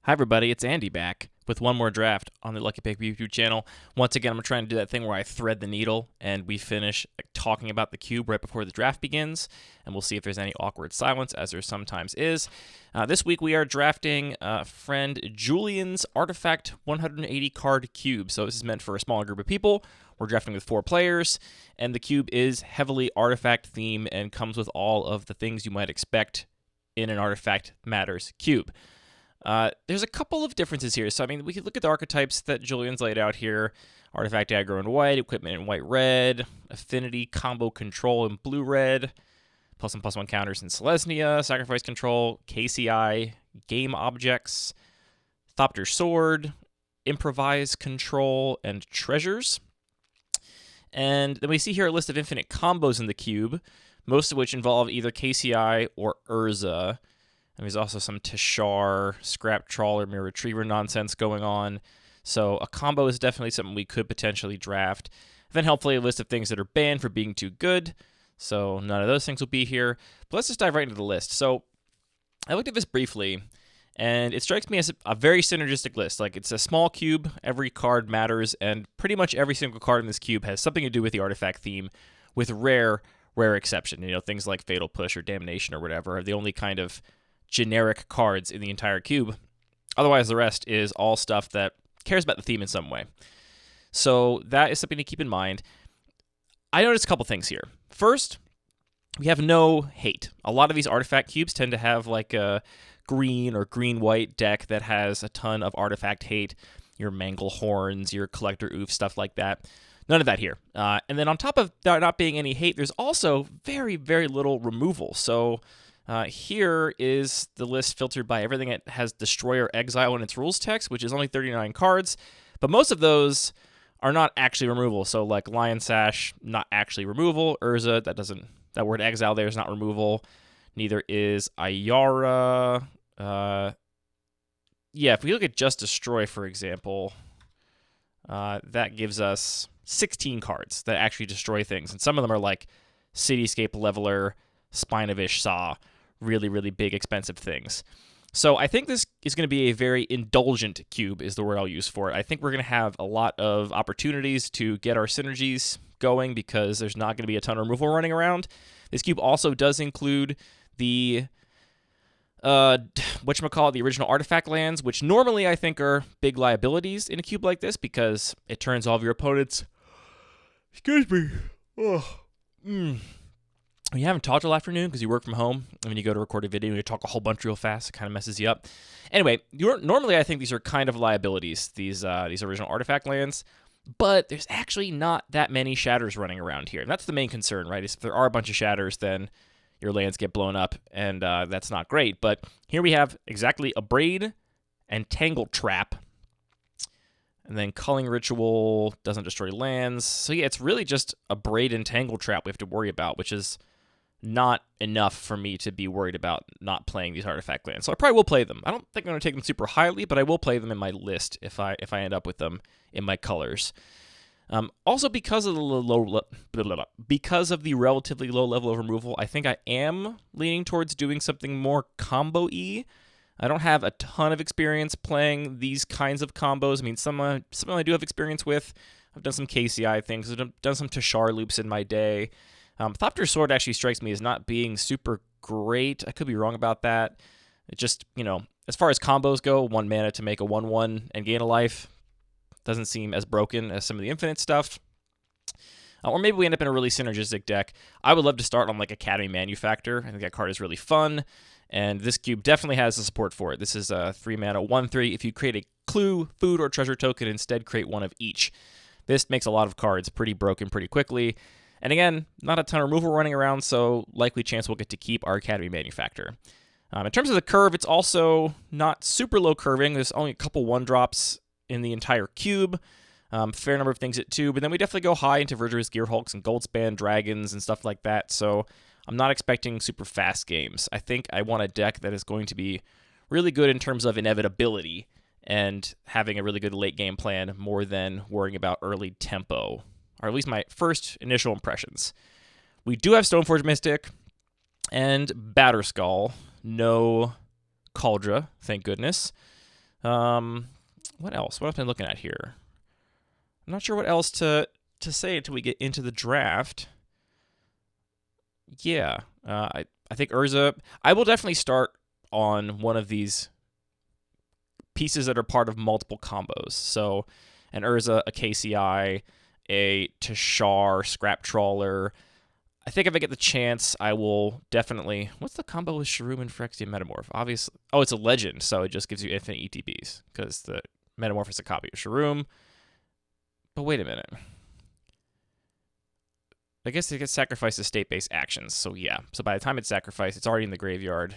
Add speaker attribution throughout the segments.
Speaker 1: Hi everybody, it's Andy back with one more draft on the Lucky Pick YouTube channel. Once again, I'm trying to do that thing where I thread the needle and we finish talking about the cube right before the draft begins, and we'll see if there's any awkward silence, as there sometimes is. This week we are drafting friend Julian's Artifact 180 card cube. So this is meant for a smaller group of people. We're drafting with 4 players, and the cube is heavily artifact themed and comes with all of the things you might expect in an Artifact Matters cube. There's a couple of differences here. So, I mean, we could look at the archetypes that Julian's laid out here. Artifact aggro in white, equipment in white-red, affinity combo control in blue-red, +1/+1 counters in Selesnya, sacrifice control, KCI, game objects, Thopter sword, improvise control, and treasures. And then we see here a list of infinite combos in the cube, most of which involve either KCI or Urza. And there's also some Tashar, Scrap Trawler, Mirror Retriever nonsense going on. So a combo is definitely something we could potentially draft. Then hopefully a list of things that are banned for being too good. So none of those things will be here. But let's just dive right into the list. So I looked at this briefly, and it strikes me as a very synergistic list. Like, it's a small cube, every card matters, and pretty much every single card in this cube has something to do with the artifact theme, with rare exception. You know, things like Fatal Push or Damnation or whatever are the only kind of generic cards in the entire cube. Otherwise, the rest is all stuff that cares about the theme in some way. So that is something to keep in mind. I noticed a couple things here. First, we have no hate. A lot of these artifact cubes tend to have like a green or green-white deck that has a ton of artifact hate. Your Manglehorns, your Collector Oof, stuff like that. None of that here. And then on top of there not being any hate, there's also very, very little removal. So here is the list filtered by everything that has Destroy or Exile in its rules text, which is only 39 cards, but most of those are not actually removal. So like Lion Sash, not actually removal. Urza, that word exile there is not removal. Neither is Ayara. If we look at just Destroy, for example, that gives us 16 cards that actually destroy things, and some of them are like Cityscape Leveler, Spine of Ish Saw, really, really big, expensive things. So I think this is going to be a very indulgent cube is the word I'll use for it. I think we're going to have a lot of opportunities to get our synergies going because there's not going to be a ton of removal running around. This cube also does include the the original artifact lands, which normally I think are big liabilities in a cube like this because it turns all of your opponents. Excuse me. When you haven't talked all afternoon because you work from home, and when you go to record a video, you talk a whole bunch real fast. It kind of messes you up. Anyway, normally I think these are kind of liabilities, these original artifact lands, but there's actually not that many shatters running around here. And that's the main concern, right? Is if there are a bunch of shatters, then your lands get blown up, and that's not great. But here we have exactly Abrade and Tangle Trap. And then Culling Ritual doesn't destroy lands. So yeah, it's really just Abrade and Tangle Trap we have to worry about, which is not enough for me to be worried about not playing these artifact lands. So I probably will play them. I don't think I'm going to take them super highly, but I will play them in my list if I end up with them in my colors. Also, because of the relatively low level of removal, I think I am leaning towards doing something more combo-y. I don't have a ton of experience playing these kinds of combos. I mean, some I do have experience with. I've done some KCI things. I've done some Tashar loops in my day. Thopter sword actually strikes me as not being super great. I could be wrong about that. It just, as far as combos go, 1 mana to make a 1/1 and gain a life doesn't seem as broken as some of the infinite stuff. Or maybe we end up in a really synergistic deck. I would love to start on like Academy Manufactor. I think that card is really fun. And this cube definitely has the support for it. This is a 3 mana 1/3. If you create a clue, food, or treasure token, instead create one of each. This makes a lot of cards pretty broken pretty quickly. And again, not a ton of removal running around, so likely chance we'll get to keep our Academy Manufactor. In terms of the curve, it's also not super low curving. There's only a couple 1-drops in the entire cube. Fair number of things at 2, but then we definitely go high into Verdurous Gearhulks and Goldspan Dragons and stuff like that, so I'm not expecting super fast games. I think I want a deck that is going to be really good in terms of inevitability and having a really good late game plan more than worrying about early tempo, or at least my first initial impressions. We do have Stoneforge Mystic and Batterskull. No Kaldra, thank goodness. What else? What have I been looking at here? I'm not sure what else to say until we get into the draft. Yeah, I think Urza. I will definitely start on one of these pieces that are part of multiple combos. So, an Urza, a KCI, a Tashar, Scrap Trawler. I think if I get the chance, I will definitely. What's the combo with Shroom and Phyrexian Metamorph? Obviously, oh, it's a legend, so it just gives you infinite ETBs because the Metamorph is a copy of Shroom. But wait a minute. I guess it gets sacrificed to state-based actions, so yeah. So by the time it's sacrificed, it's already in the graveyard,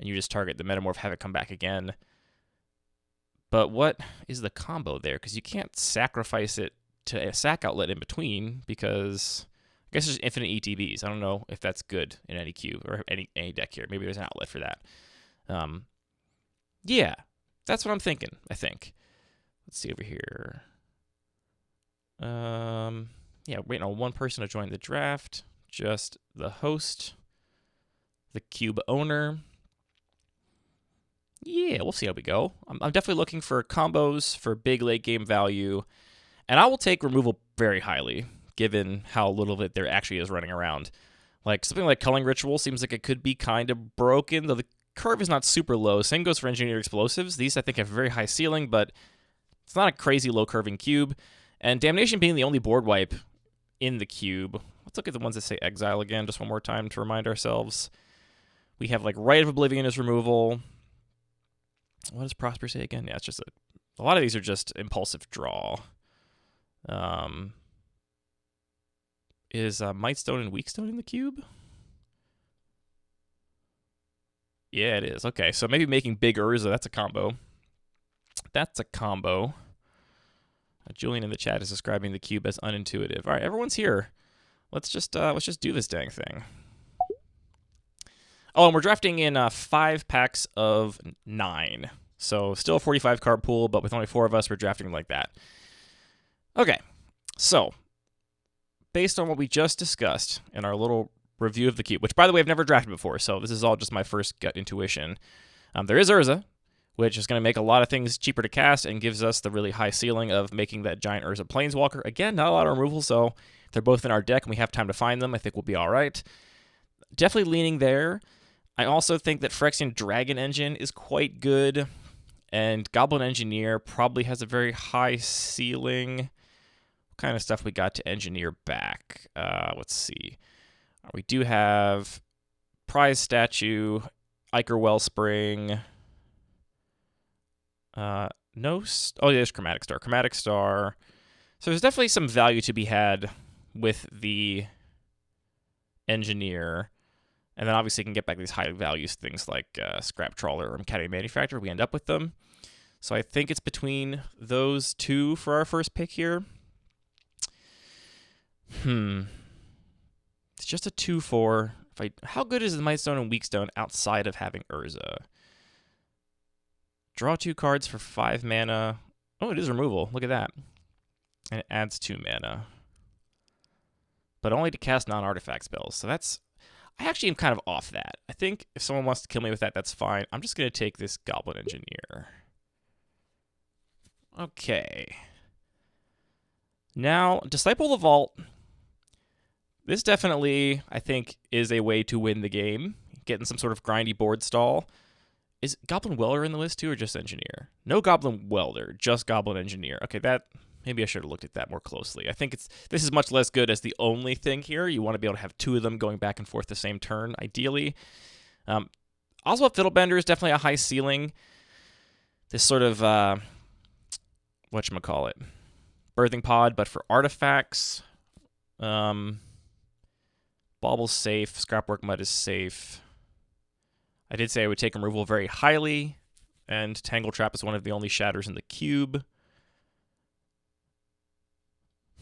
Speaker 1: and you just target the Metamorph, have it come back again. But what is the combo there? Because you can't sacrifice it to a sack outlet in between, because I guess there's infinite ETBs. I don't know if that's good in any cube or any deck here. Maybe there's an outlet for that. Yeah, that's what I'm thinking, I think. Let's see over here. Yeah, waiting on one person to join the draft. Just the host, the cube owner. Yeah, we'll see how we go. I'm definitely looking for combos for big late game value, and I will take removal very highly, given how little of it there actually is running around. Like something like Culling Ritual seems like it could be kind of broken, though the curve is not super low. Same goes for Engineered Explosives. These I think have a very high ceiling, but it's not a crazy low curving cube. And Damnation being the only board wipe in the cube. Let's look at the ones that say Exile again, just one more time to remind ourselves. We have like Rite of Oblivion as removal. What does Prosper say again? Yeah, it's just a lot of these are just impulsive draw. Is Mightstone and Weakstone in the cube? Yeah, it is. Okay, so maybe making big Urza, that's a combo. That's a combo. Julian in the chat is describing the cube as unintuitive. All right, everyone's here. Let's just do this dang thing. Oh, and we're drafting in 5 packs of 9. So still a 45 card pool, but with only 4 of us, we're drafting like that. Okay, so based on what we just discussed in our little review of the cube, which by the way I've never drafted before, so this is all just my first gut intuition. There is Urza, which is going to make a lot of things cheaper to cast and gives us the really high ceiling of making that giant Urza Planeswalker. Again, not a lot of removal, so if they're both in our deck and we have time to find them, I think we'll be all right. Definitely leaning there. I also think that Phyrexian Dragon Engine is quite good, and Goblin Engineer probably has a very high ceiling. What kind of stuff we got to engineer back? Let's see. We do have Prize Statue, Ichor Wellspring. Oh, there's Chromatic Star. Chromatic Star. So there's definitely some value to be had with the Engineer. And then obviously you can get back these high values, things like Scrap Trawler or Academy Manufacturer. We end up with them. So I think it's between those two for our first pick here. It's just a 2/4. How good is the Mightstone and Weakstone outside of having Urza? Draw 2 cards for 5 mana. Oh, it is removal. Look at that. And it adds 2 mana. But only to cast non-artifact spells. So that's... I actually am kind of off that. I think if someone wants to kill me with that, that's fine. I'm just going to take this Goblin Engineer. Okay. Now, Disciple of the Vault. This definitely, I think, is a way to win the game. Getting some sort of grindy board stall. Is Goblin Welder in the list too, or just Engineer? No Goblin Welder, just Goblin Engineer. Okay, maybe I should have looked at that more closely. I think this is much less good as the only thing here. You want to be able to have 2 of them going back and forth the same turn, ideally. Oswald Fiddlebender is definitely a high ceiling. This sort of, whatchamacallit, Birthing Pod, but for artifacts. Bauble's safe. Scrapwork Mud is safe. I did say I would take removal very highly, and Tangle Trap is one of the only shatters in the cube.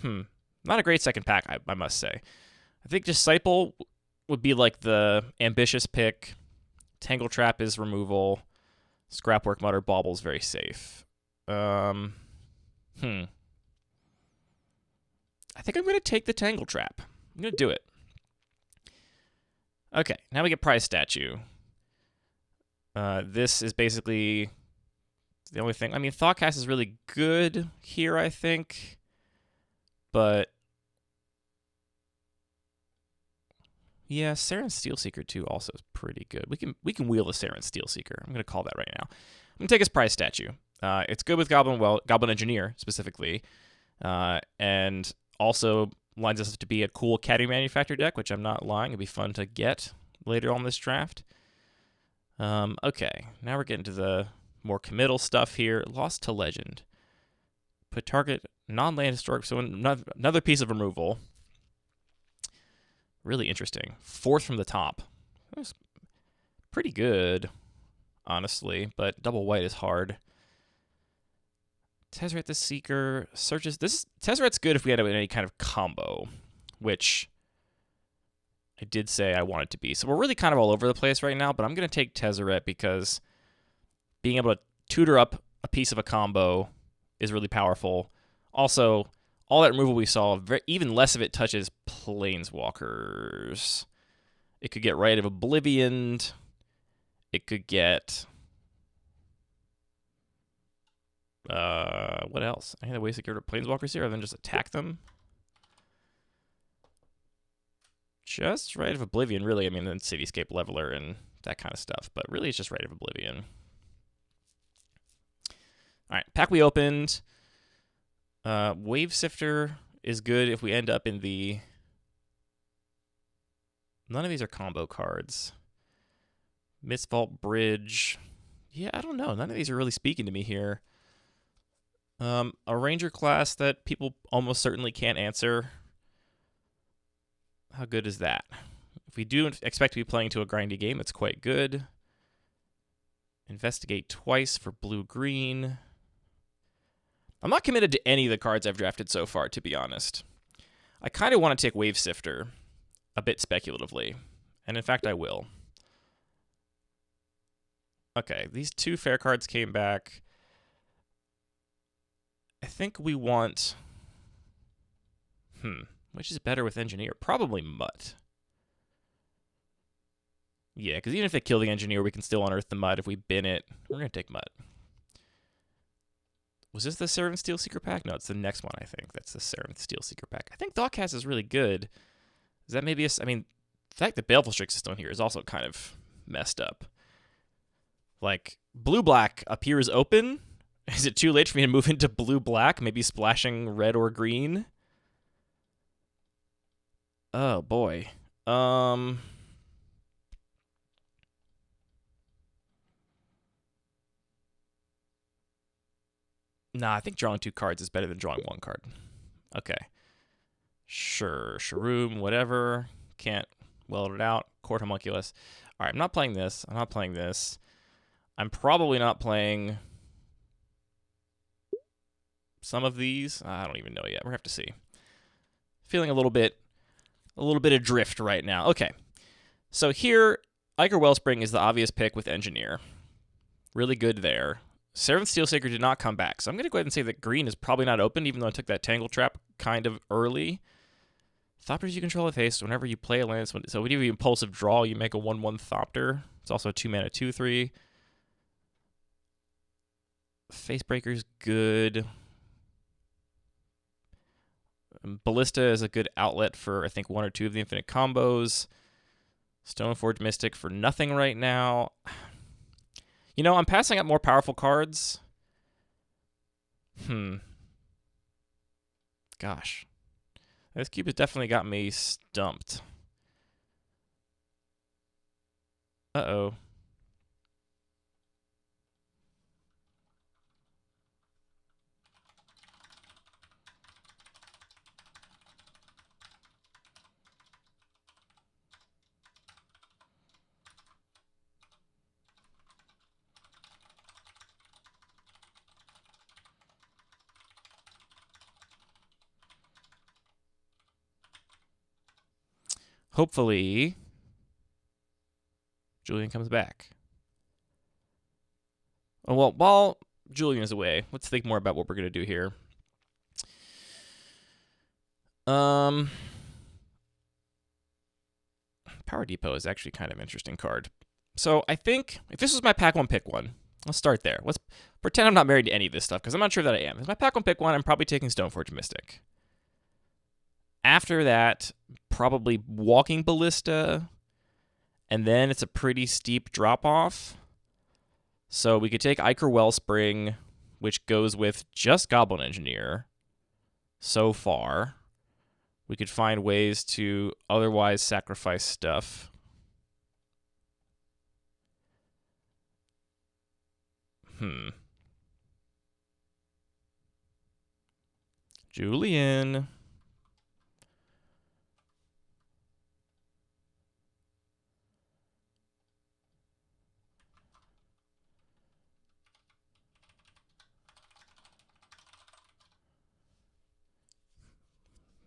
Speaker 1: Not a great second pack, I must say. I think Disciple would be like the ambitious pick. Tangle Trap is removal. Scrapwork Mud or Bauble's very safe. I think I'm going to take the Tangle Trap. I'm going to do it. Okay, now we get Prize Statue. This is basically The only thing, I mean, Thoughtcast is really good here, I think, but yeah, Saren Steelseeker too also is pretty good. We can wheel the Saren Steelseeker. I'm gonna call that right now. I'm gonna take his prize statue. It's good with Goblin Engineer specifically, and also lines us up to be a cool Caddy Manufactor deck, which I'm not lying. It'd be fun to get later on this draft. Okay, now we're getting to the more committal stuff here. Lost to Legend. Put target non-land historic, so another piece of removal. Really interesting. 4th from the top. That's pretty good, honestly, but double white is hard. Tezzeret the Seeker searches. Tezzeret's good if we end up in any kind of combo, which I did say I want it to be. So we're really kind of all over the place right now, but I'm going to take Tezzeret because being able to tutor up a piece of a combo is really powerful. Also, all that removal we saw, even less of it touches Planeswalkers. It could get Rite of Oblivion. It could get... what else? Any other ways to get rid of Planeswalkers here other than just attack them? Just Rite of Oblivion, really. I mean, then Cityscape Leveler and that kind of stuff. But really, it's just Rite of Oblivion. All right, pack we opened. Wave Sifter is good if we end up in the... None of these are combo cards. Mistvault Bridge. Yeah, I don't know. None of these are really speaking to me here. A Ranger class that people almost certainly can't answer. How good is that? If we do expect to be playing to a grindy game, it's quite good. Investigate twice for blue-green. I'm not committed to any of the cards I've drafted so far, to be honest. I kind of want to take Wave Sifter a bit speculatively, and in fact I will. Okay, these 2 fair cards came back. I think we want... Which is better with Engineer? Probably Mutt. Yeah, because even if they kill the Engineer, we can still unearth the Mutt if we bin it. We're going to take Mutt. Was this the Seventh Steelseeker pack? No, it's the next one, I think. That's the Seventh Steelseeker pack. I think Thoughtcast is really good. Is that maybe a... I mean, the fact that Baleful Strix is still here is also kind of messed up. Like, blue-black appears open. Is it too late for me to move into blue-black? Maybe splashing red or green? Oh, boy. Nah, I think drawing 2 cards is better than drawing 1 card. Okay. Sure. Shroom, whatever. Can't weld it out. Court Homunculus. All right, I'm not playing this. I'm not playing this. I'm probably not playing some of these. I don't even know yet. We're going to have to see. Feeling a little bit adrift right now. Okay. So here, Ichor Wellspring is the obvious pick with Engineer. Really good there. Seventh Steelseeker did not come back, so I'm going to go ahead and say that green is probably not open, even though I took that Tangle Trap kind of early. Thopters you control have haste whenever you play a land. So when you have an impulsive draw, you make a 1/1 Thopter. It's also a 2-mana 2/3. Facebreaker's good. Ballista is a good outlet for, I think, 1 or 2 of the infinite combos. Stoneforge Mystic for nothing right now. You know, I'm passing up more powerful cards. Gosh. This cube has definitely got me stumped. Uh-oh. Hopefully, Julian comes back. Oh, well, while Julian is away, let's think more about what we're going to do here. Power Depot is actually kind of an interesting card. So I think if this was my pack 1 pick 1, Let's start there. Let's pretend I'm not married to any of this stuff, because I'm not sure that I am. If my pack won't pick one, I'm probably taking Stoneforge Mystic. After that, probably Walking Ballista, and then it's a pretty steep drop-off. So we could take Ichor Wellspring, which goes with just Goblin Engineer so far. We could find ways to otherwise sacrifice stuff. Julian.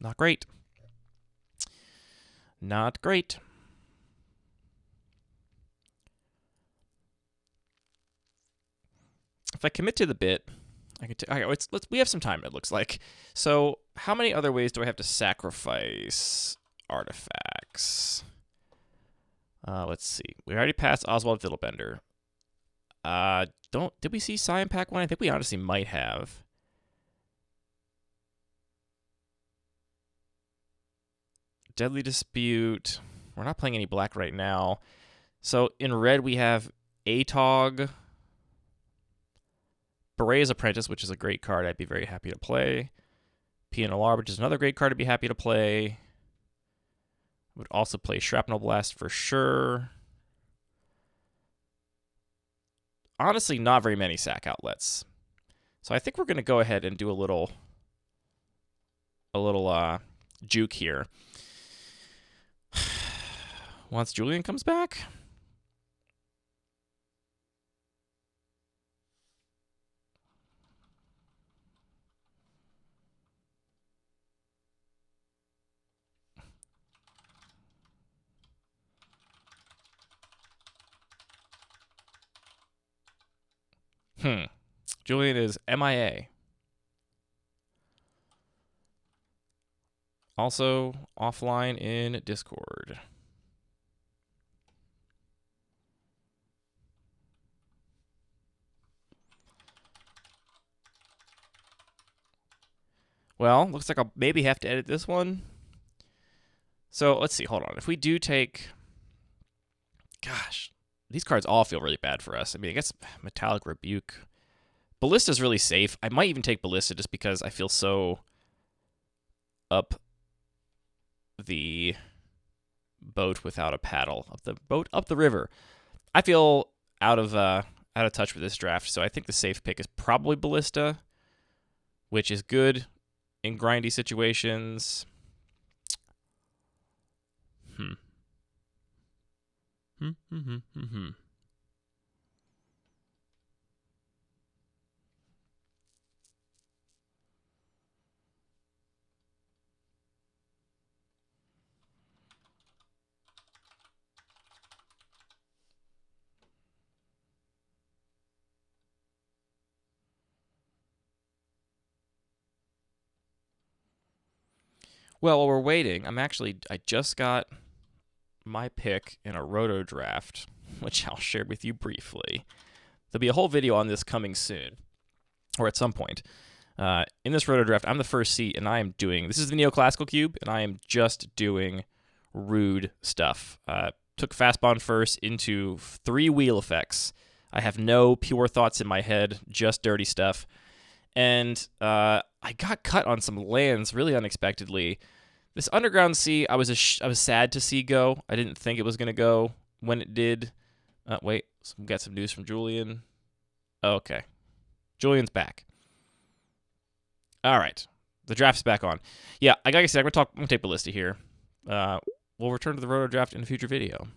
Speaker 1: Not great. Not great. If I commit to the bit, I can. We have some time. It looks like. So, how many other ways do I have to sacrifice artifacts? Let's see. We already passed Oswald Fiddlebender. Did we see Psi in pack 1? I think we honestly might have. Deadly Dispute. We're not playing any black right now. So in red we have Atog. Beret's Apprentice, which is a great card I'd be very happy to play. PNLR, which is another great card I'd be happy to play. Would also play Shrapnel Blast for sure. Honestly, not very many sack outlets. So I think we're going to go ahead and do a little juke here. Once Julian comes back. Julian is MIA. Also offline in Discord. Well, looks like I'll maybe have to edit this one. So let's see. Hold on. If we do take... Gosh, these cards all feel really bad for us. I mean, I guess Metallic Rebuke. Ballista's really safe. I might even take Ballista just because I feel so up the boat without a paddle. Up the boat, up the river. I feel out of touch with this draft, so I think the safe pick is probably Ballista, which is good in grindy situations. Well, while we're waiting, I just got my pick in a roto draft, which I'll share with you briefly. There'll be a whole video on this coming soon, or at some point. In this roto draft, I'm the first seat, and I am doing... This is the Neoclassical Cube, and I am just doing rude stuff. Took Fastbond first into 3 wheel effects. I have no pure thoughts in my head, just dirty stuff. And I got cut on some lands really unexpectedly. This Underground Sea, I was sad to see go. I didn't think it was going to go when it did. Wait, we got some news from Julian. Oh, okay. Julian's back. All right. The draft's back on. Yeah, like I said, I'm going to take Ballista here. We'll return to the roto draft in a future video.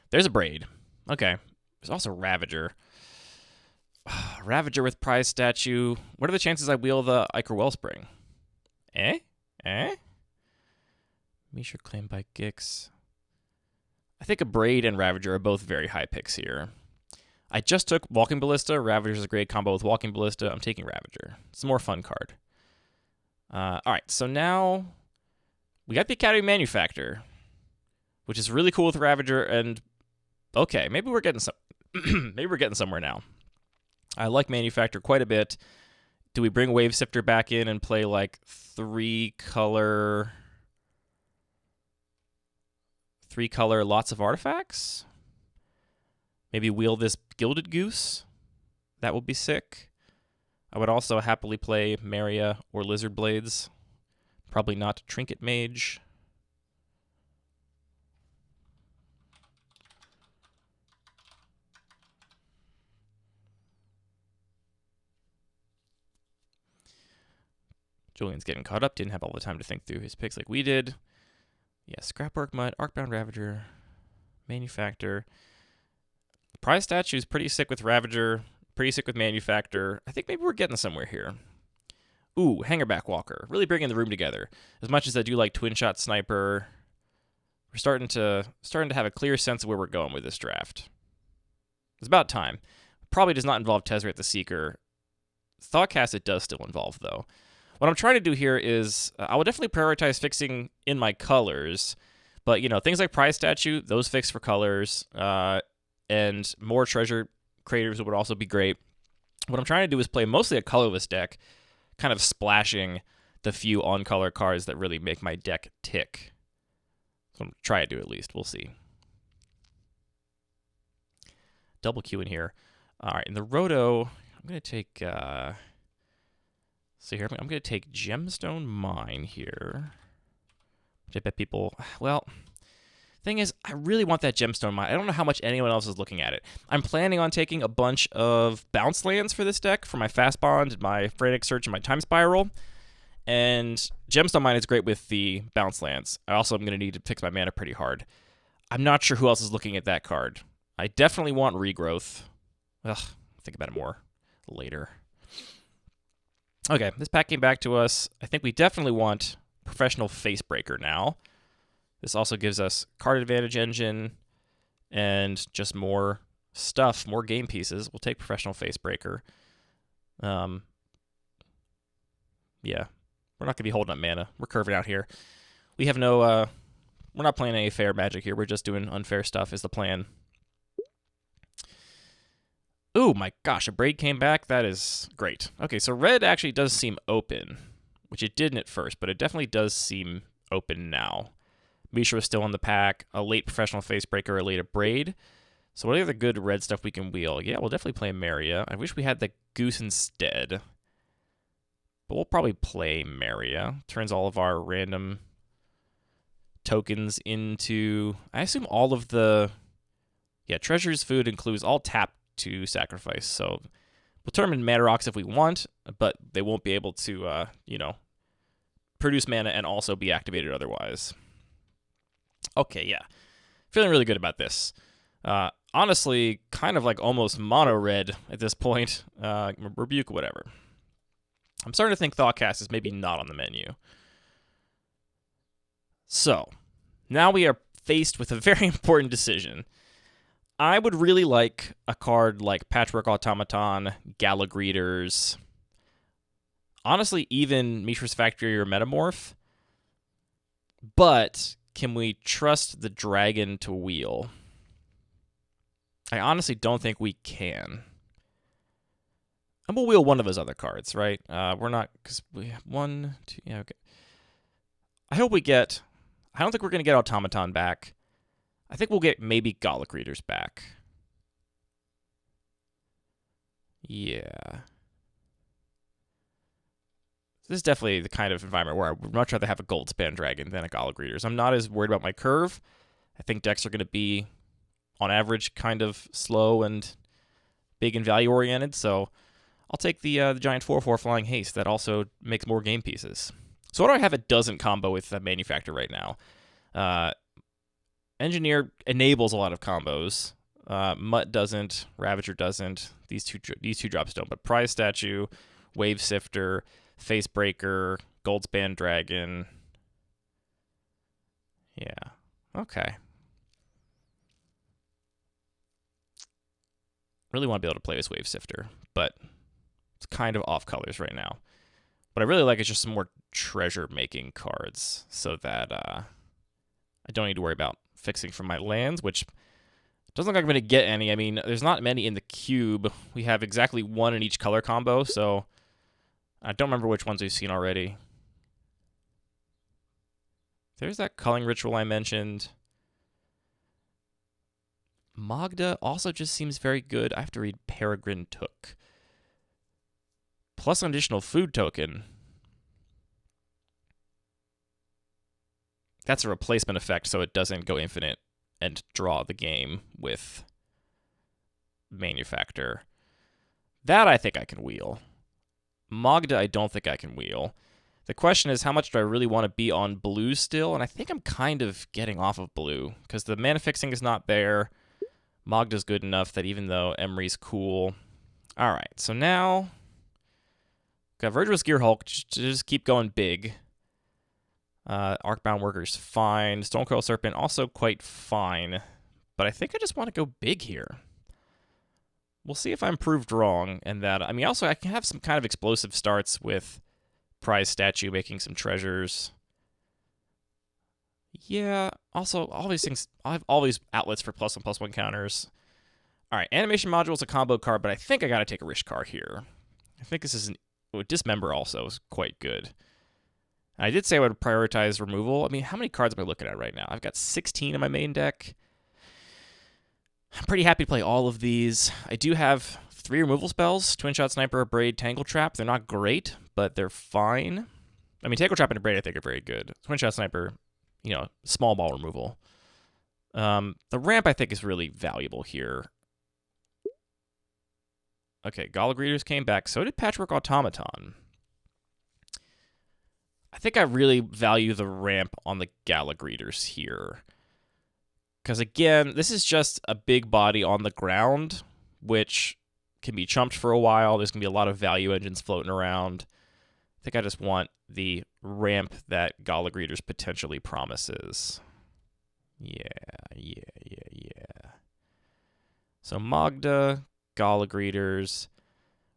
Speaker 1: There's a Braid. Okay. There's also Ravager. Ravager with Prize Statue. What are the chances I wheel the Ichor Wellspring? Misha claimed by Gix. I think a Braid and Ravager are both very high picks here. I just took Walking Ballista. Ravager's a great combo with Walking Ballista. I'm taking Ravager. It's a more fun card. All right, so now we got the Academy Manufactor, which is really cool with Ravager. And okay, maybe we're getting some. Maybe we're getting somewhere now. I like Manufactor quite a bit. Do we bring Wave Sifter back in and play like three color, lots of artifacts? Maybe wheel this Gilded Goose. That would be sick. I would also happily play Maria or Lizard Blades. Probably not Trinket Mage. Julian's getting caught up. Didn't have all the time to think through his picks like we did. Yeah, Scrapwork Mud, Arcbound Ravager, Manufactor. Prize Statue is pretty sick with Ravager, pretty sick with Manufactor. I think maybe we're getting somewhere here. Ooh, Hangerback Walker. Really bringing the room together. As much as I do like Twin Shot Sniper, we're starting to have a clear sense of where we're going with this draft. It's about time. Probably does not involve Tezzeret the Seeker. Thoughtcast it does still involve, though. What I'm trying to do here is I will definitely prioritize fixing in my colors, but, you know, things like Prize Statue, those fix for colors, and more treasure creators would also be great. What I'm trying to do is play mostly a colorless deck, kind of splashing the few on-color cards that really make my deck tick. So I'm going to try to do at least. We'll see. Double Q in here. All right, in the Roto, I'm going to take... So here, I'm going to take Gemstone Mine here. Which I bet people... Well, thing is, I really want that Gemstone Mine. I don't know how much anyone else is looking at it. I'm planning on taking a bunch of bounce lands for this deck, for my Fast Bond, my Frantic Search, and my Time Spiral. And Gemstone Mine is great with the bounce lands. I also am going to need to fix my mana pretty hard. I'm not sure who else is looking at that card. I definitely want Regrowth. Ugh, think about it more later. Okay, this pack came back to us. I think we definitely want Professional Facebreaker now. This also gives us card advantage engine and just more stuff, more game pieces. We'll take Professional Facebreaker. Yeah, we're not going to be holding up mana. We're curving out here. We have no, we're not playing any fair magic here. We're just doing unfair stuff is the plan. Ooh, my gosh, a Braid came back. That is great. Okay, so red actually does seem open, which it didn't at first, but it definitely does seem open now. Mishra was still in the pack, a late Professional Facebreaker, a late a Braid. So what are the good red stuff we can wheel? Yeah, we'll definitely play Maria. I wish we had the Goose instead. But we'll probably play Maria. Turns all of our random tokens into... I assume all of the... Yeah, Treasure's Food includes all tap to sacrifice. So we'll turn them in mana rocks if we want, but they won't be able to, you know, produce mana and also be activated otherwise. Okay, yeah. Feeling really good about this. Honestly, kind of like almost mono red at this point. Rebuke, whatever. I'm starting to think Thoughtcast is maybe not on the menu. So, now we are faced with a very important decision. I would really like a card like Patchwork Automaton, Galagreeters, honestly, even Mishra's Factory or Metamorph. But can we trust the dragon to wheel? I honestly don't think we can. And we'll wheel one of those other cards, right? We're not, because we have 1, 2, yeah, okay. I hope we get, I don't think we're going to get Automaton back. I think we'll get maybe Galagreeters back. Yeah. This is definitely the kind of environment where I would much rather have a Goldspan Dragon than a Galagreeters. I'm not as worried about my curve. I think decks are going to be, on average, kind of slow and big and value-oriented, so I'll take the giant 4/4 Flying Haste. That also makes more game pieces. So what do I have it doesn't combo with Manufactor right now? Engineer enables a lot of combos. Mutt doesn't. Ravager doesn't. These two drops don't. But Prize Statue, Wave Sifter, Facebreaker, Goldspan Dragon. Yeah. Okay. Really want to be able to play this Wave Sifter, but it's kind of off colors right now. What I really like is just some more treasure-making cards so that I don't need to worry about fixing from my lands, which Doesn't look like I'm going to get any. I mean, there's not many in the cube. We have exactly one in each color combo, so I don't remember which ones we've seen already. There's that culling ritual I mentioned. Magda also just seems very good. I have to read Peregrine Took. Plus an additional food token. That's a replacement effect, so it doesn't go infinite and draw the game with Manufactor. That I think I can wheel. Magda I don't think I can wheel. The question is, how much do I really want to be on blue still? And I think I'm kind of getting off of blue, because the mana fixing is not there. Magda's good enough that even though Emery's cool. All right, so now got Virtuous Gear Hulk, just keep going big. Arcbound Worker's fine. Stonecoil Serpent also quite fine. But I think I just want to go big here. We'll see if I'm proved wrong and that. I mean, also I can have some kind of explosive starts with Prize Statue making some treasures. Yeah, also all these things, I have all these outlets for +1, +1 counters. All right, Animation Module is a combo card, but I think I got to take a Rishkar here. I think this is Dismember also is quite good. I did say I would prioritize removal. I mean, how many cards am I looking at right now? I've got 16 in my main deck. I'm pretty happy to play all of these. I do have 3 removal spells, Twin Shot Sniper, Braid, Tangle Trap. They're not great, but they're fine. I mean, Tangle Trap and Braid I think are very good. Twin Shot Sniper, you know, small ball removal. The ramp I think is really valuable here. Okay, Gala Greeters came back. So did Patchwork Automaton. I think I really value the ramp on the Gala Greeters here. Because again, this is just a big body on the ground, which can be chumped for a while. There's going to be a lot of value engines floating around. I think I just want the ramp that Gala Greeters potentially promises. Yeah. So Magda, Gala Greeters,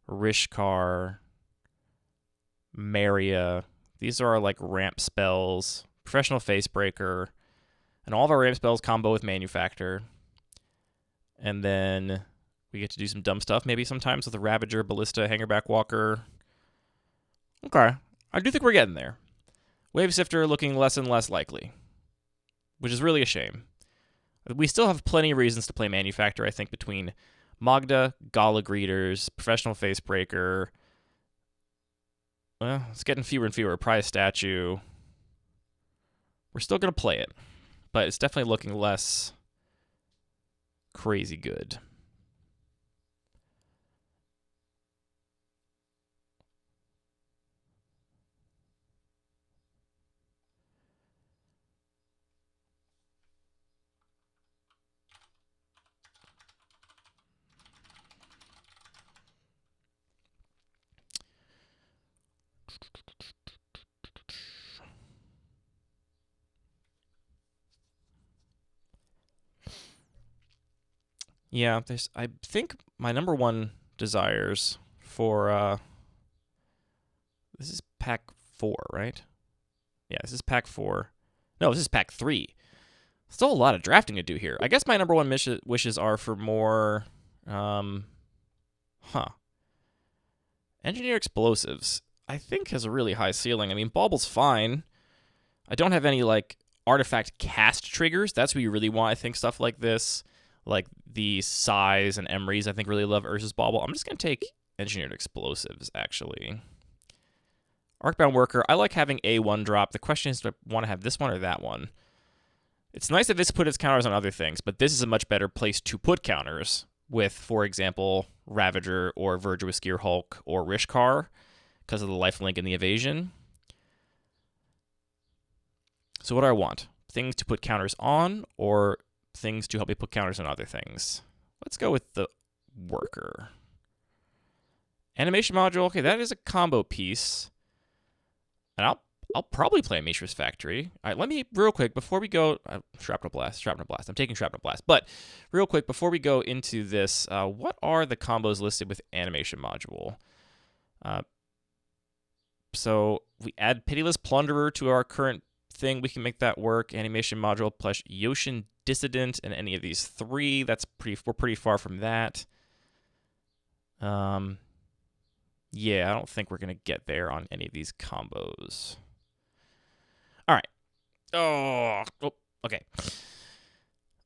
Speaker 1: Rishkar, Maria. These are our like ramp spells. Professional Facebreaker. And all of our ramp spells combo with Manufactor. And then we get to do some dumb stuff maybe sometimes with a Ravager, Ballista, Hangerback Walker. Okay. I do think we're getting there. Wave Sifter looking less and less likely, which is really a shame. We still have plenty of reasons to play Manufactor, I think, between Magda, Gala Greeters, Professional Facebreaker. Well, it's getting fewer and fewer. Prize Statue. We're still going to play it, but it's definitely looking less crazy good. Yeah, I think my number one desires for this is pack 4, right? Yeah, this is pack 4. No, this is pack 3. Still a lot of drafting to do here. I guess my number one wishes are for more Engineer Explosives, I think, has a really high ceiling. I mean, Bauble's fine. I don't have any like artifact cast triggers. That's what you really want, I think, stuff like this. Like the Size and Emery's, I think, really love Urza's Bauble. I'm just going to take Engineered Explosives, actually. Arcbound Worker, I like having a 1-drop. The question is, do I want to have this one or that one? It's nice that this put its counters on other things, but this is a much better place to put counters with, for example, Ravager or Virtuous Gear Hulk or Rishkar because of the lifelink and the evasion. So what do I want? Things to put counters on or things to help me put counters on other things? Let's go with the Worker. Animation Module, okay, that is a combo piece. And I'll probably play Mishra's Factory. All right, let me, real quick, before we go... Shrapnel Blast. I'm taking Shrapnel Blast. But, real quick, before we go into this, what are the combos listed with Animation Module? So, we add Pitiless Plunderer to our current think we can make that work. Animation module plus Yoshin Dissident and any of these three. We're pretty far from that. Yeah, I don't think we're going to get there on any of these combos. All right. Oh, okay.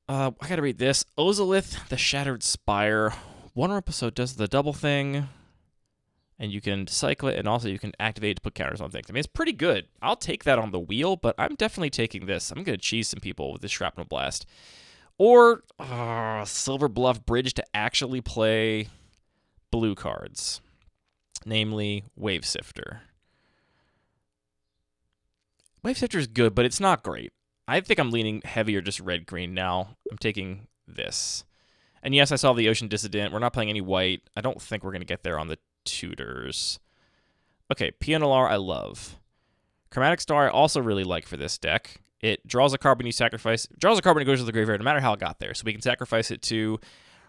Speaker 1: I got to read this. Ozolith, the Shattered Spire. One episode does the double thing, and you can cycle it, and also you can activate it to put counters on things. I mean, it's pretty good. I'll take that on the wheel, but I'm definitely taking this. I'm going to cheese some people with this Shrapnel Blast. Or Silver Bluff Bridge to actually play blue cards. Namely, Wave Sifter. Wave Sifter is good, but it's not great. I think I'm leaning heavier just red-green now. I'm taking this. And yes, I saw the Ocean Dissident. We're not playing any white. I don't think we're going to get there on the tutors. Okay, PNLR I love. Chromatic Star I also really like for this deck. It draws a card when you sacrifice. Draws a card when it goes to the graveyard, no matter how it got there. So we can sacrifice it to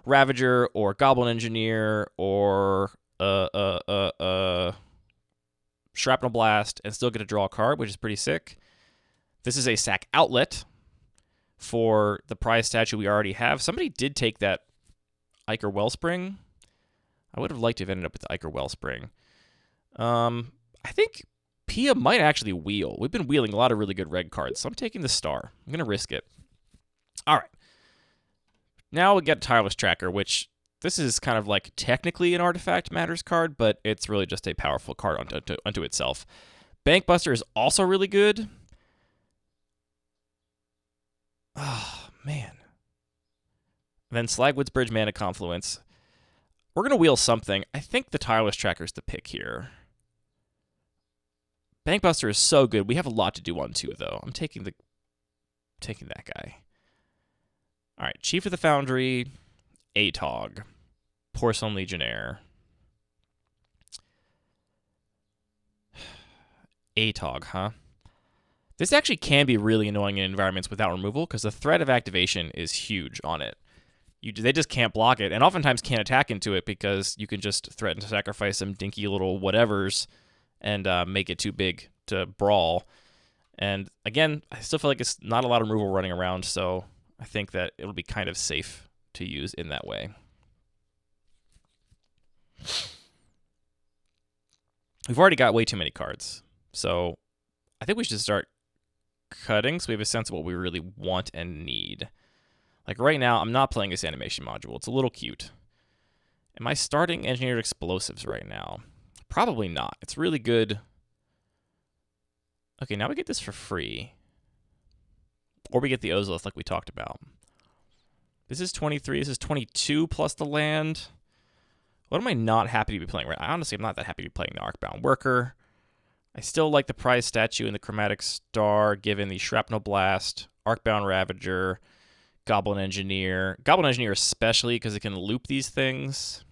Speaker 1: Ravager or Goblin Engineer or Shrapnel Blast and still get to draw a card, which is pretty sick. This is a sack outlet for the prize statue we already have. Somebody did take that Ichor Wellspring. I would have liked to have ended up with the Ichor Wellspring. I think Pia might actually wheel. We've been wheeling a lot of really good red cards, so I'm taking the star. I'm going to risk it. All right. Now we get Tireless Tracker, which this is kind of like technically an Artifact Matters card, but it's really just a powerful card unto itself. Bankbuster is also really good. Oh, man. And then Slagwood's Bridge, Mana Confluence. We're going to wheel something. I think the Tireless Tracker is the pick here. Bankbuster is so good. We have a lot to do on 2, though. I'm taking that guy. All right, Chief of the Foundry, Atog, Porcelain Legionnaire. Atog, huh? This actually can be really annoying in environments without removal because the threat of activation is huge on it. They just can't block it, and oftentimes can't attack into it because you can just threaten to sacrifice some dinky little whatevers and make it too big to brawl. And again, I still feel like it's not a lot of removal running around, so I think that it'll be kind of safe to use in that way. We've already got way too many cards, so I think we should start cutting so we have a sense of what we really want and need. Like right now, I'm not playing this animation module. It's a little cute. Am I starting Engineered Explosives right now? Probably not. It's really good. Okay, now we get this for free. Or we get the Ozolith like we talked about. This is 23. This is 22 plus the land. What am I not happy to be playing right now? Honestly, I'm not that happy to be playing the Arcbound Worker. I still like the prize statue and the Chromatic Star, given the Shrapnel Blast, Arcbound Ravager, Goblin Engineer. Goblin Engineer especially because it can loop these things.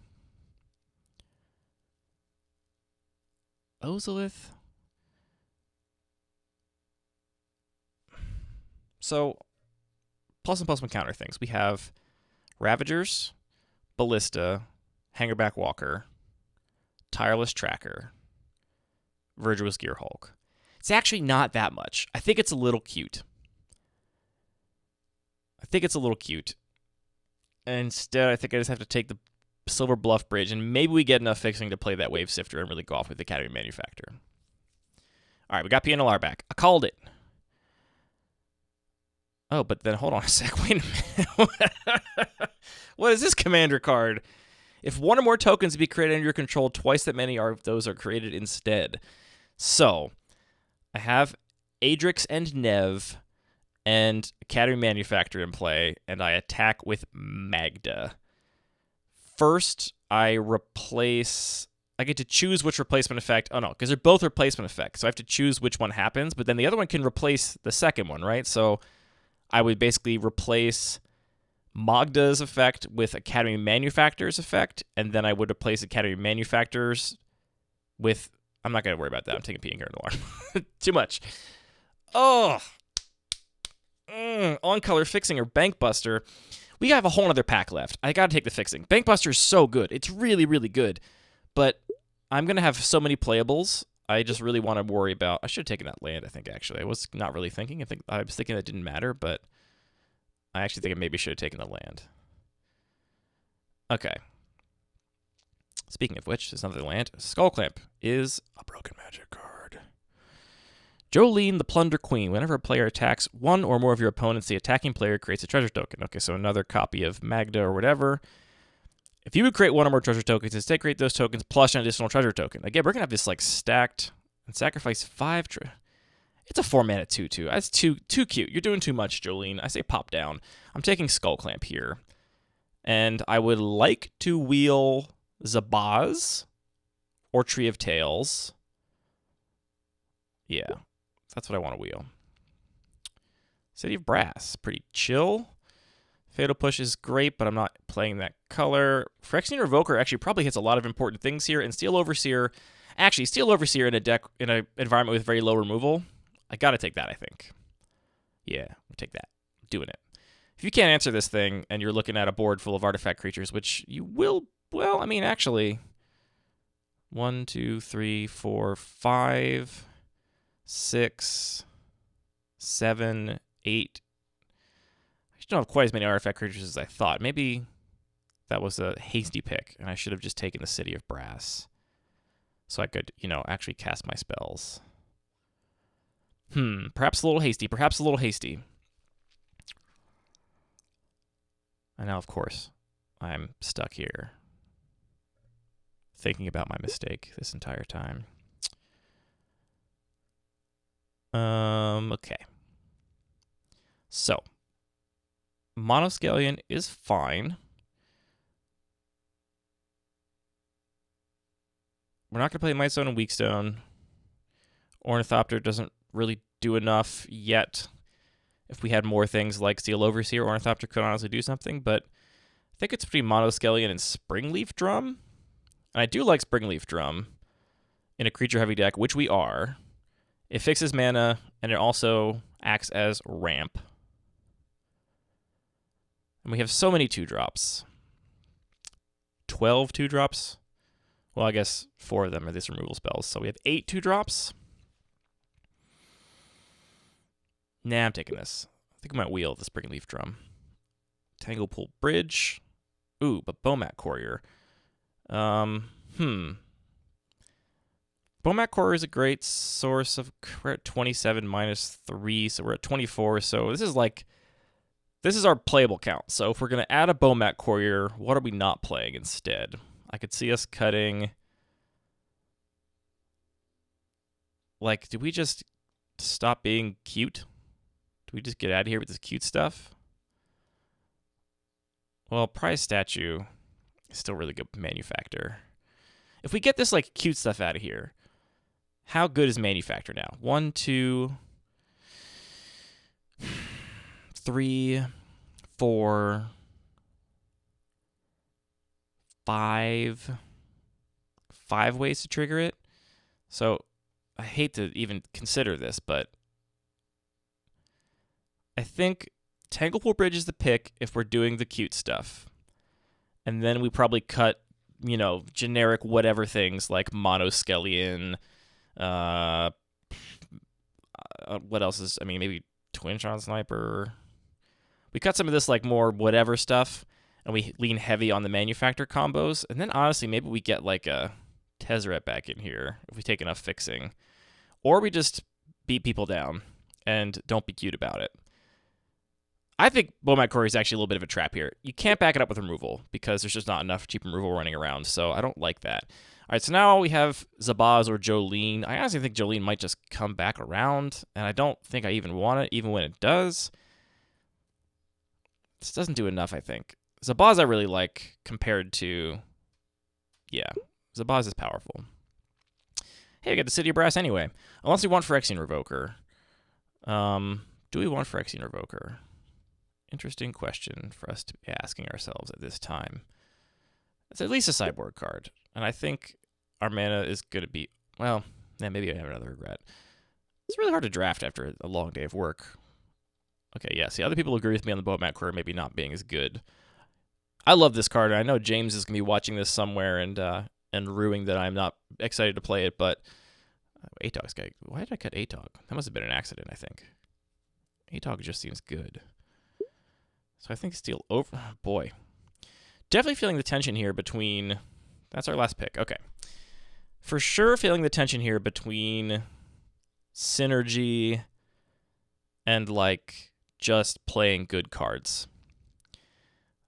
Speaker 1: Ozolith. So, plus and plus one counter things. We have Ravagers, Ballista, Hangerback Walker, Tireless Tracker, Virtuous Gear Hulk. It's actually not that much. I think it's a little cute. Instead, I think I just have to take the Silver Bluff Bridge, and maybe we get enough fixing to play that Wave Sifter and really go off with the Academy Manufacturer. All right, we got PNLR back. I called it. Oh, but then hold on a sec. Wait a minute. What is this commander card? If one or more tokens be created under your control, twice that many of those are created instead. So, I have Adrix and Nev and Academy Manufacturer in play, and I attack with Magda. First, I get to choose which replacement effect. Oh, no, because they're both replacement effects, so I have to choose which one happens, but then the other one can replace the second one, right? So I would basically replace Magda's effect with Academy Manufacturer's effect, and then I would replace Academy Manufacturer's with... I'm not going to worry about that. I'm taking P and Alarm. Too much. Oh! On-color fixing or Bankbuster. We have a whole other pack left. I got to take the fixing. Bankbuster is so good. It's really, really good. But I'm going to have so many playables I just really want to worry about... I should have taken that land, I think, actually. I was not really thinking. I was thinking that didn't matter, but I actually think I maybe should have taken the land. Okay. Speaking of which, there's another land. Skullclamp is a broken magic card. Jolene, the Plunder Queen. Whenever a player attacks one or more of your opponents, the attacking player creates a treasure token. Okay, so another copy of Magda or whatever. If you would create one or more treasure tokens, instead create those tokens plus an additional treasure token. Again, we're going to have this like stacked and sacrifice 5. It's a 4-mana 2/2. That's too cute. You're doing too much, Jolene. I say pop down. I'm taking Skullclamp here. And I would like to wheel Zabaz or Tree of Tales. Yeah, that's what I want to wheel. City of Brass, pretty chill. Fatal Push is great, but I'm not playing that color. Phyrexian Revoker actually probably hits a lot of important things here. And Steel Overseer, actually, Steel Overseer in a deck, in an environment with very low removal, I got to take that, I think. Yeah, we'll take that. I'm doing it. If you can't answer this thing and you're looking at a board full of artifact creatures, which you will, well, I mean, actually, 1, 2, 3, 4, 5, 6, 7, 8. I don't have quite as many artifact creatures as I thought. Maybe that was a hasty pick, and I should have just taken the City of Brass so I could, actually cast my spells. Perhaps a little hasty. Perhaps a little hasty. And now, of course, I'm stuck here thinking about my mistake this entire time. Okay. So, Monoscallion is fine. We're not going to play Mightstone and Weakstone. Ornithopter doesn't really do enough yet. If we had more things like Steel Overseer, Ornithopter could honestly do something, but I think it's between Monoscallion and Springleaf Drum. And I do like Springleaf Drum in a creature-heavy deck, which we are. It fixes mana, and it also acts as ramp. And we have so many 2-drops. 12 2-drops? Well, I guess 4 of them are these removal spells. So we have 8 2-drops. Nah, I'm taking this. I think I might wheel the Springleaf Drum. Tanglepool Bridge. Ooh, but Bomat Courier. Bomat Courier is a great source of... We're at 27 minus 3, so we're at 24. So this is our playable count. So if we're going to add a Bomat Courier, what are we not playing instead? I could see us cutting... Like, did we just stop being cute? Do we just get out of here with this cute stuff? Well, Prize Statue is still really good Manufactor. If we get this, like, cute stuff out of here, how good is Manufactor now? 1, 2, 3, 4, 5. 5 ways to trigger it. So I hate to even consider this, but I think Tanglepool Bridge is the pick if we're doing the cute stuff. And then we probably cut, generic whatever things like Monoscallion. What else is, maybe Twin Shot Sniper. We cut some of this like more whatever stuff, and we lean heavy on the Manufactor combos. And then honestly, maybe we get like a Tezzeret back in here if we take enough fixing. Or we just beat people down and don't be cute about it. I think Bomat Courier is actually a little bit of a trap here. You can't back it up with removal because there's just not enough cheap removal running around, so I don't like that. All right, so now we have Zabaz or Jolene. I honestly think Jolene might just come back around, and I don't think I even want it, even when it does. This doesn't do enough, I think. Zabaz I really like compared to... Yeah, Zabaz is powerful. Hey, we got the City of Brass anyway. Unless we want Phyrexian Revoker. Do we want Phyrexian Revoker? Interesting question for us to be asking ourselves at this time. It's at least a sideboard card. And I think our mana is going to be... Well, maybe I have another regret. It's really hard to draft after a long day of work. Okay, yeah, see, other people agree with me on the Bomat Courier maybe not being as good. I love this card. I know James is going to be watching this somewhere and ruining that I'm not excited to play it, but ATOG's guy. Why did I cut ATOG? That must have been an accident, I think. ATOG just seems good. So I think steel over. Oh, boy. Definitely feeling the tension here between. That's our last pick. Okay. For sure feeling the tension here between synergy and, like, just playing good cards.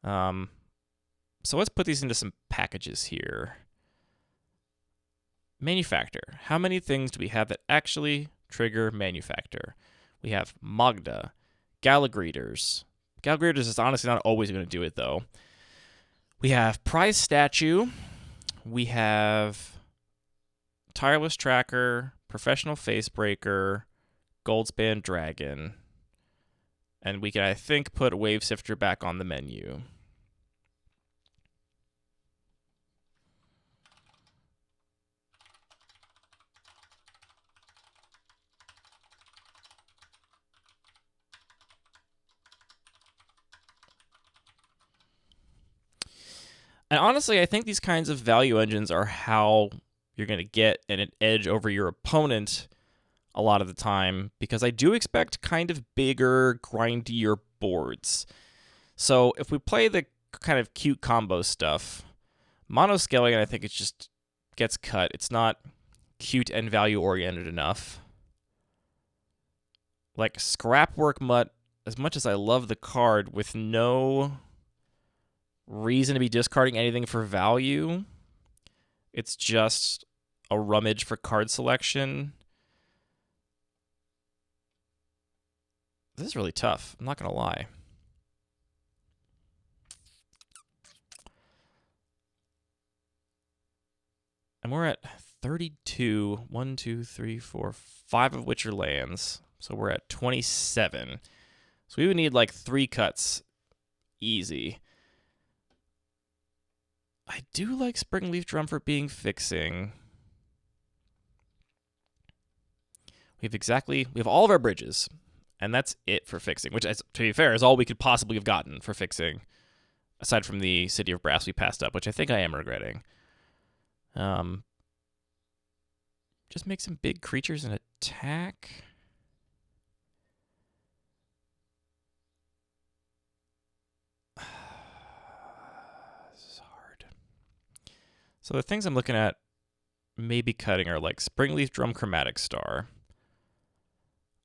Speaker 1: So let's put these into some packages here. Manufacture. How many things do we have that actually trigger manufacture? We have Magda, Galagreeters. Galagreeters is honestly not always going to do it, though. We have Prize Statue. We have Tireless Tracker, Professional Facebreaker, Goldspan Dragon. And we can, I think, put Wave Sifter back on the menu. And honestly, I think these kinds of value engines are how you're going to get an edge over your opponent a lot of the time, because I do expect kind of bigger, grindier boards. So if we play the kind of cute combo stuff, monoscaling, I think it just gets cut. It's not cute and value-oriented enough. Like Scrapwork Mutt, as much as I love the card, with no reason to be discarding anything for value, it's just a rummage for card selection. This is really tough. I'm not going to lie. And we're at 32. 1, 2, 3, 4, 5 of which are lands. So we're at 27. So we would need like 3 cuts. Easy. I do like Springleaf Drum for being fixing. We have all of our bridges. And that's it for fixing, which, to be fair, is all we could possibly have gotten for fixing, aside from the City of Brass we passed up, which I think I am regretting. Just make some big creatures and attack. This is hard. So the things I'm looking at maybe cutting are like Springleaf Drum, Chromatic Star.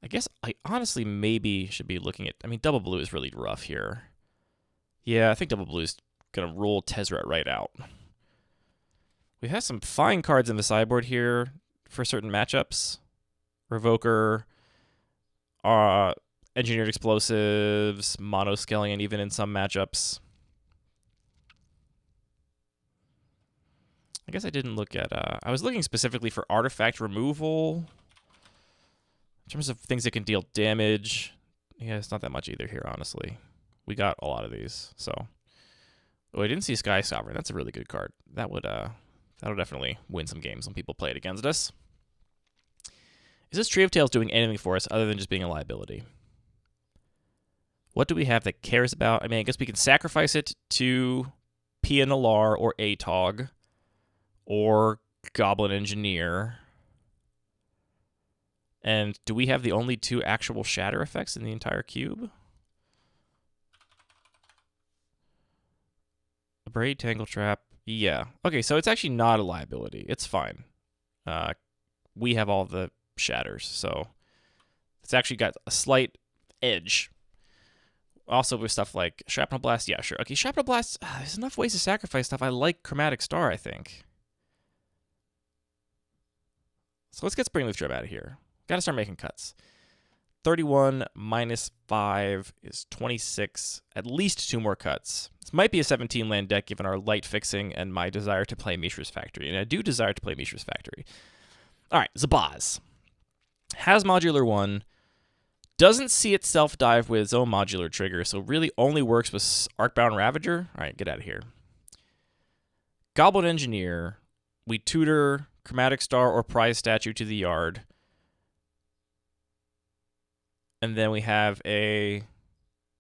Speaker 1: I guess I honestly maybe should be looking at... I mean, Double Blue is really rough here. Yeah, I think Double Blue is going to roll Tezzeret right out. We have some fine cards in the sideboard here for certain matchups. Revoker, Engineered Explosives, Monoscaling, and even in some matchups. I guess I didn't look at... I was looking specifically for artifact removal. In terms of things that can deal damage, yeah, it's not that much either here, honestly. We got a lot of these, so. Oh, I didn't see Sky Sovereign. That's a really good card. That'll definitely win some games when people play it against us. Is this Tree of Tales doing anything for us other than just being a liability? What do we have that cares about? I mean, I guess we can sacrifice it to Pia Nalar or Atog or Goblin Engineer. And do we have the only 2 actual shatter effects in the entire cube? A Braid, Tangle Trap. Yeah. Okay, so it's actually not a liability. It's fine. We have all the shatters, so it's actually got a slight edge. Also with stuff like Shrapnel Blast. Yeah, sure. Okay, Shrapnel Blast. There's enough ways to sacrifice stuff. I like Chromatic Star, I think. So let's get Springleaf Drum out of here. Got to start making cuts. 31 minus 5 is 26. At least 2 more cuts. This might be a 17 land deck given our light fixing and my desire to play Mishra's Factory. And I do desire to play Mishra's Factory. All right, Zabaz. Has Modular 1. Doesn't see itself dive with its own modular trigger, so really only works with Arcbound Ravager. All right, get out of here. Goblin Engineer. We tutor Chromatic Star or Prize Statue to the yard. And then we have a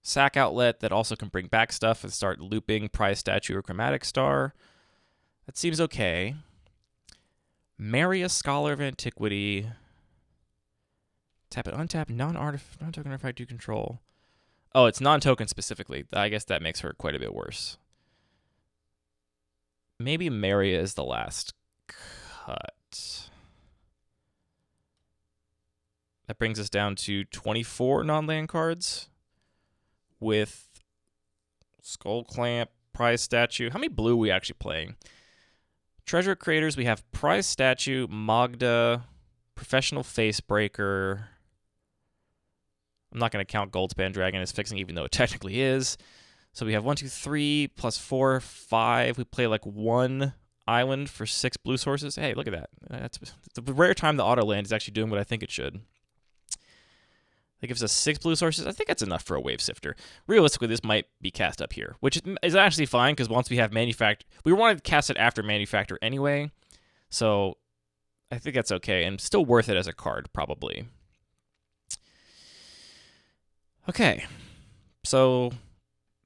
Speaker 1: sack outlet that also can bring back stuff and start looping Prize Statue or Chromatic Star. That seems okay. Marry a Scholar of Antiquity. Tap it, untap, non-token artifact you control. Oh, it's non-token specifically. I guess that makes her quite a bit worse. Maybe Maria is the last cut. That brings us down to 24 non-land cards with Skull Clamp, Prize Statue. How many blue are we actually playing? Treasure Creators, we have Prize Statue, Magda, Professional Facebreaker. I'm not going to count Goldspan Dragon as fixing, even though it technically is. So we have 1, 2, 3, plus 4, 5. We play like 1 island for 6 blue sources. Hey, look at that. That's the rare time the auto land is actually doing what I think it should. That gives us 6 blue sources. I think that's enough for a Wave Sifter. Realistically, this might be cast up here, which is actually fine because once we have Manufacture, we wanted to cast it after Manufacture anyway. So I think that's okay and still worth it as a card, probably. Okay, so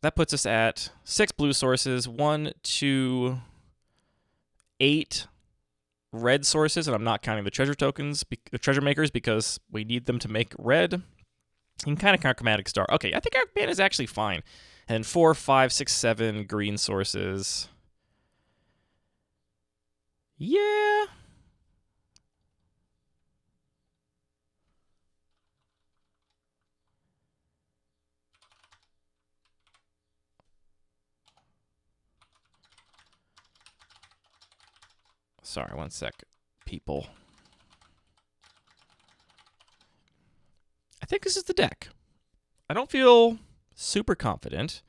Speaker 1: that puts us at 6 blue sources, 1, 2, 8 red sources, and I'm not counting the treasure tokens, the treasure makers, because we need them to make red. You can kind of count Chromatic Star. Okay, I think our mana is actually fine. And 4, 5, 6, 7 green sources. Yeah. Sorry, one sec, people. I think this is the deck. I don't feel super confident.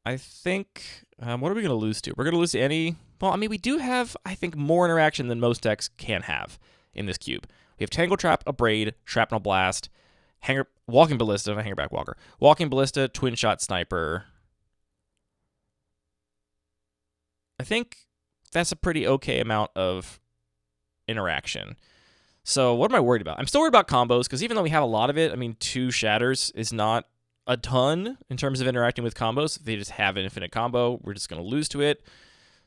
Speaker 1: I think, what are we going to lose to? We're going to lose to any, well, I mean, we do have, I think, more interaction than most decks can have in this cube. We have Tangle Trap, Abrade, Shrapnel Blast, Walking Ballista, not Hangerback Walker, Walking Ballista, Twin Shot Sniper. I think that's a pretty okay amount of interaction. So what am I worried about? I'm still worried about combos, because even though we have a lot of it, I mean, 2 Shatters is not a ton in terms of interacting with combos. If they just have an infinite combo, we're just going to lose to it.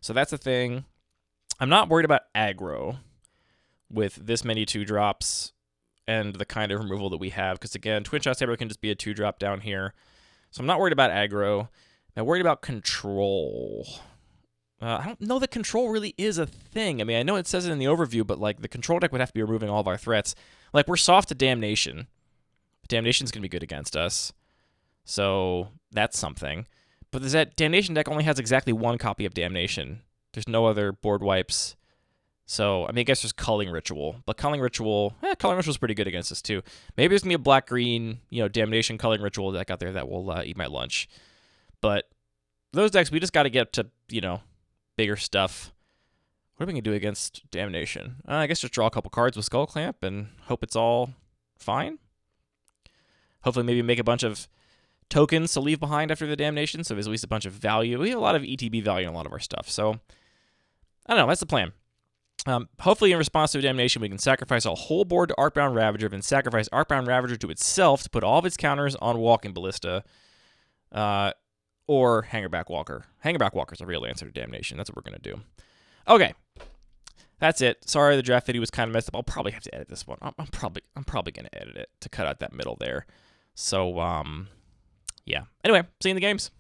Speaker 1: So that's a thing. I'm not worried about aggro with this many 2-drops and the kind of removal that we have, because again, Twin Shot Saber can just be a 2-drop down here. So I'm not worried about aggro. I'm worried about control. I don't know that control really is a thing. I mean, I know it says it in the overview, but like the control deck would have to be removing all of our threats. Like, we're soft to Damnation. Damnation's going to be good against us. So that's something. But that Damnation deck only has exactly 1 copy of Damnation. There's no other board wipes. So, I mean, I guess there's Culling Ritual. But Culling Ritual's pretty good against us too. Maybe there's going to be a black-green, Damnation Culling Ritual deck out there that will eat my lunch. But those decks, we just got to get to, bigger stuff. What are we going to do against Damnation? I guess just draw a couple cards with Skull Clamp and hope it's all fine. Hopefully maybe make a bunch of tokens to leave behind after the Damnation, so there's at least a bunch of value. We have a lot of ETB value in a lot of our stuff, so I don't know. That's the plan. Hopefully in response to a Damnation, we can sacrifice a whole board to Arcbound Ravager, then sacrifice Arcbound Ravager to itself to put all of its counters on Walking Ballista. Or Hangerback Walker. Hangerback Walker's a real answer to Damnation. That's what we're going to do. Okay. That's it. Sorry, the draft video was kind of messed up. I'll probably have to edit this one. I'm probably going to edit it to cut out that middle there. So, yeah. Anyway, see you in the games.